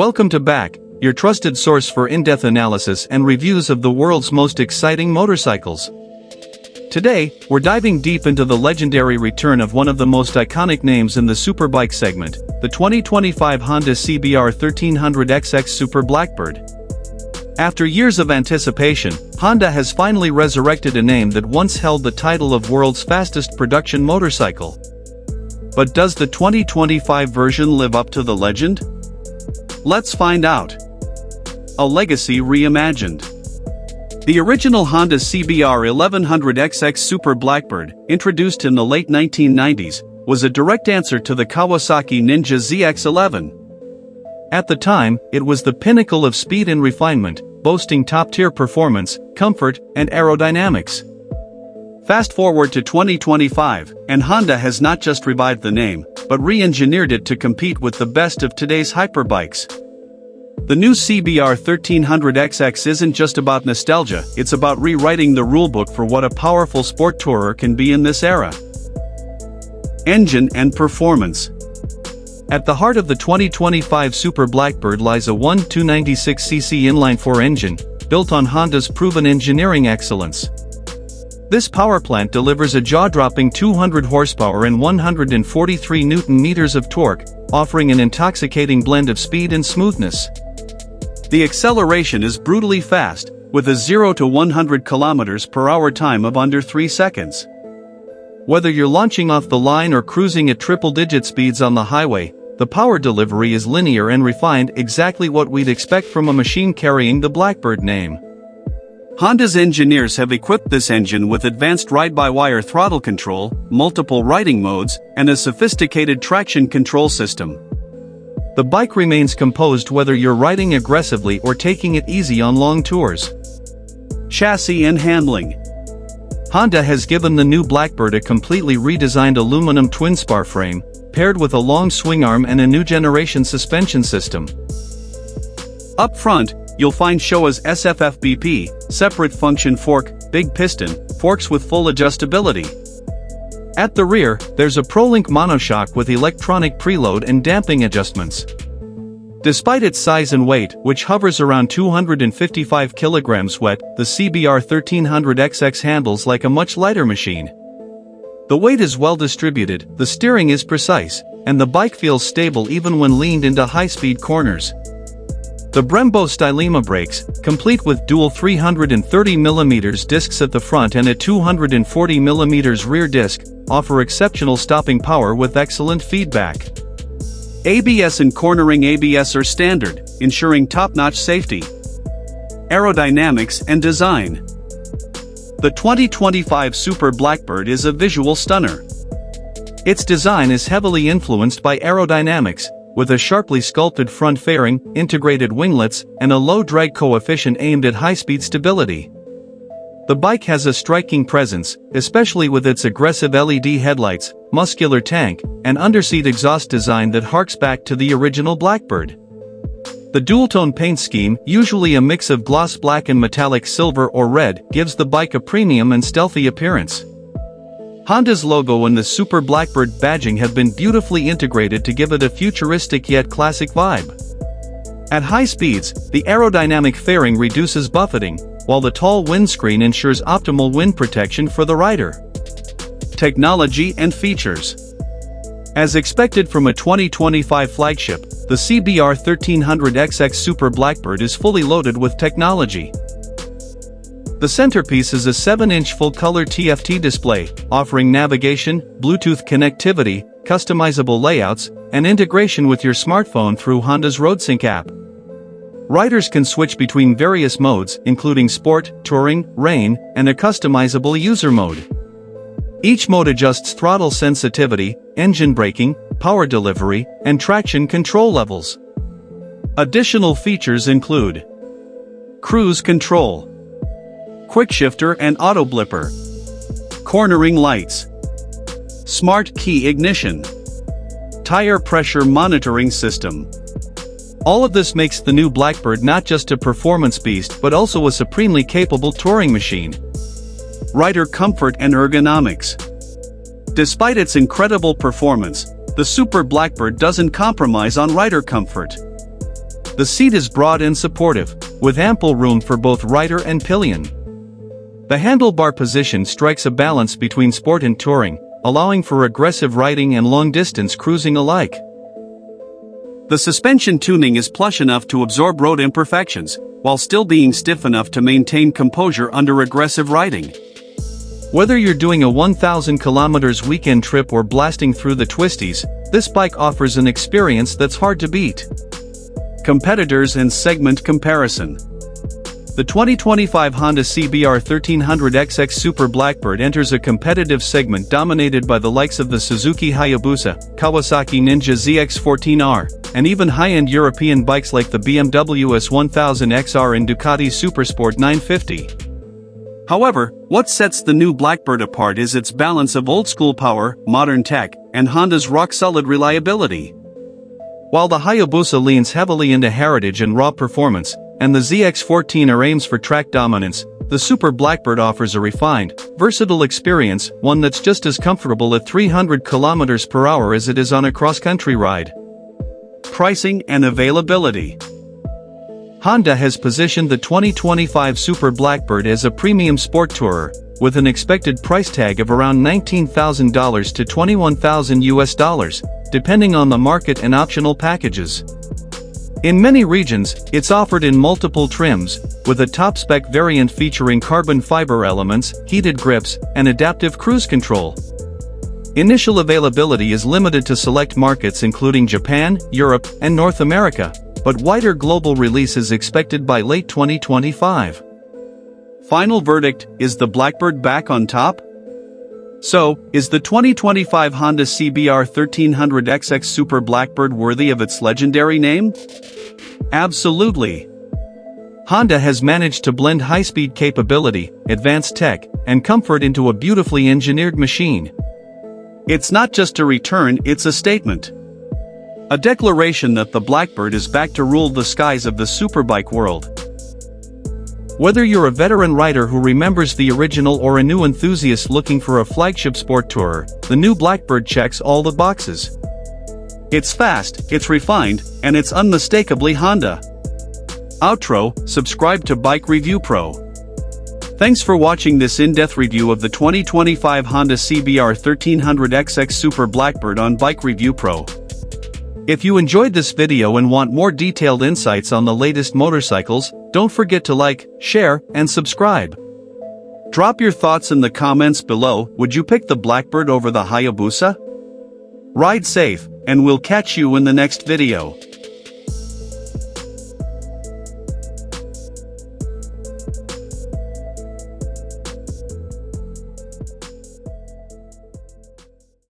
Welcome to Back, your trusted source for in-depth analysis and reviews of the world's most exciting motorcycles. Today, we're diving deep into the legendary return of one of the most iconic names in the Superbike segment, the 2025 Honda CBR 1300XX Super Blackbird. After years of anticipation, Honda has finally resurrected a name that once held the title of world's fastest production motorcycle. But does the 2025 version live up to the legend? Let's find out. A legacy reimagined. The original Honda CBR 1300XX Super Blackbird, introduced in the late 1990s, was a direct answer to the Kawasaki Ninja ZX-11. At the time, it was the pinnacle of speed and refinement, boasting top-tier performance, comfort, and aerodynamics. Fast forward to 2025, and Honda has not just revived the name, but re-engineered it to compete with the best of today's hyperbikes. The new CBR 1300XX isn't just about nostalgia, it's about rewriting the rulebook for what a powerful sport tourer can be in this era. Engine and performance. At the heart of the 2025 Super Blackbird lies a 1.296cc inline-4 engine, built on Honda's proven engineering excellence. This powerplant delivers a jaw-dropping 200 horsepower and 143 Nm of torque, offering an intoxicating blend of speed and smoothness. The acceleration is brutally fast, with a 0 to 100 km/h time of under 3 seconds. Whether you're launching off the line or cruising at triple-digit speeds on the highway, the power delivery is linear and refined, exactly what we'd expect from a machine carrying the Blackbird name. Honda's engineers have equipped this engine with advanced ride-by-wire throttle control, multiple riding modes, and a sophisticated traction control system. The bike remains composed whether you're riding aggressively or taking it easy on long tours. Chassis and handling. Honda has given the new Blackbird a completely redesigned aluminum twin-spar frame, paired with a long swing arm and a new generation suspension system. Up front, you'll find Showa's SFFBP, separate function fork, big piston, forks with full adjustability. At the rear, there's a ProLink monoshock with electronic preload and damping adjustments. Despite its size and weight, which hovers around 255 kilograms wet, the CBR 1300XX handles like a much lighter machine. The weight is well distributed, the steering is precise, and the bike feels stable even when leaned into high-speed corners. The Brembo Stylema brakes, complete with dual 330mm discs at the front and a 240mm rear disc, offer exceptional stopping power with excellent feedback. ABS and cornering ABS are standard, ensuring top-notch safety. Aerodynamics and design. The 2025 Super Blackbird is a visual stunner. Its design is heavily influenced by aerodynamics, with a sharply sculpted front fairing, integrated winglets, and a low drag coefficient aimed at high-speed stability. The bike has a striking presence, especially with its aggressive LED headlights, muscular tank, and underseat exhaust design that harks back to the original Blackbird. The dual-tone paint scheme, usually a mix of gloss black and metallic silver or red, gives the bike a premium and stealthy appearance. Honda's logo and the Super Blackbird badging have been beautifully integrated to give it a futuristic yet classic vibe. At high speeds, the aerodynamic fairing reduces buffeting, while the tall windscreen ensures optimal wind protection for the rider. Technology and features. As expected from a 2025 flagship, the CBR 1300XX Super Blackbird is fully loaded with technology. The centerpiece is a 7-inch full-color TFT display, offering navigation, Bluetooth connectivity, customizable layouts, and integration with your smartphone through Honda's RoadSync app. Riders can switch between various modes, including Sport, Touring, Rain, and a customizable user mode. Each mode adjusts throttle sensitivity, engine braking, power delivery, and traction control levels. Additional features include cruise control, quick shifter and auto blipper, cornering lights, smart key ignition, tire pressure monitoring system. All of this makes the new Blackbird not just a performance beast but also a supremely capable touring machine. Rider comfort and ergonomics. Despite its incredible performance, the Super Blackbird doesn't compromise on rider comfort. The seat is broad and supportive, with ample room for both rider and pillion. The handlebar position strikes a balance between sport and touring, allowing for aggressive riding and long-distance cruising alike. The suspension tuning is plush enough to absorb road imperfections, while still being stiff enough to maintain composure under aggressive riding. Whether you're doing a 1,000 kilometers weekend trip or blasting through the twisties, this bike offers an experience that's hard to beat. Competitors and segment comparison. The 2025 Honda CBR 1300XX Super Blackbird enters a competitive segment dominated by the likes of the Suzuki Hayabusa, Kawasaki Ninja ZX-14R, and even high-end European bikes like the BMW S1000XR and Ducati Supersport 950. However, what sets the new Blackbird apart is its balance of old-school power, modern tech, and Honda's rock-solid reliability. While the Hayabusa leans heavily into heritage and raw performance, and the ZX-14R aims for track dominance, the Super Blackbird offers a refined, versatile experience, one that's just as comfortable at 300 km/h as it is on a cross-country ride. Pricing and availability. Honda has positioned the 2025 Super Blackbird as a premium sport tourer, with an expected price tag of around $19,000 to $21,000, depending on the market and optional packages. In many regions, it's offered in multiple trims, with a top-spec variant featuring carbon fiber elements, heated grips, and adaptive cruise control. Initial availability is limited to select markets including Japan, Europe, and North America, but wider global release is expected by late 2025. Final verdict, is the Blackbird back on top? So, is the 2025 Honda CBR 1300XX Super Blackbird worthy of its legendary name? Absolutely. Honda has managed to blend high-speed capability, advanced tech, and comfort into a beautifully engineered machine. It's not just a return, it's a statement. A declaration that the Blackbird is back to rule the skies of the superbike world. Whether you're a veteran rider who remembers the original or a new enthusiast looking for a flagship sport tourer, the new Blackbird checks all the boxes. It's fast, it's refined, and it's unmistakably Honda. Outro, subscribe to Bike Review Pro. Thanks for watching this in-depth review of the 2025 Honda CBR 1300XX Super Blackbird on Bike Review Pro. If you enjoyed this video and want more detailed insights on the latest motorcycles, don't forget to like, share, and subscribe. Drop your thoughts in the comments below. Would you pick the Blackbird over the Hayabusa? Ride safe, and we'll catch you in the next video.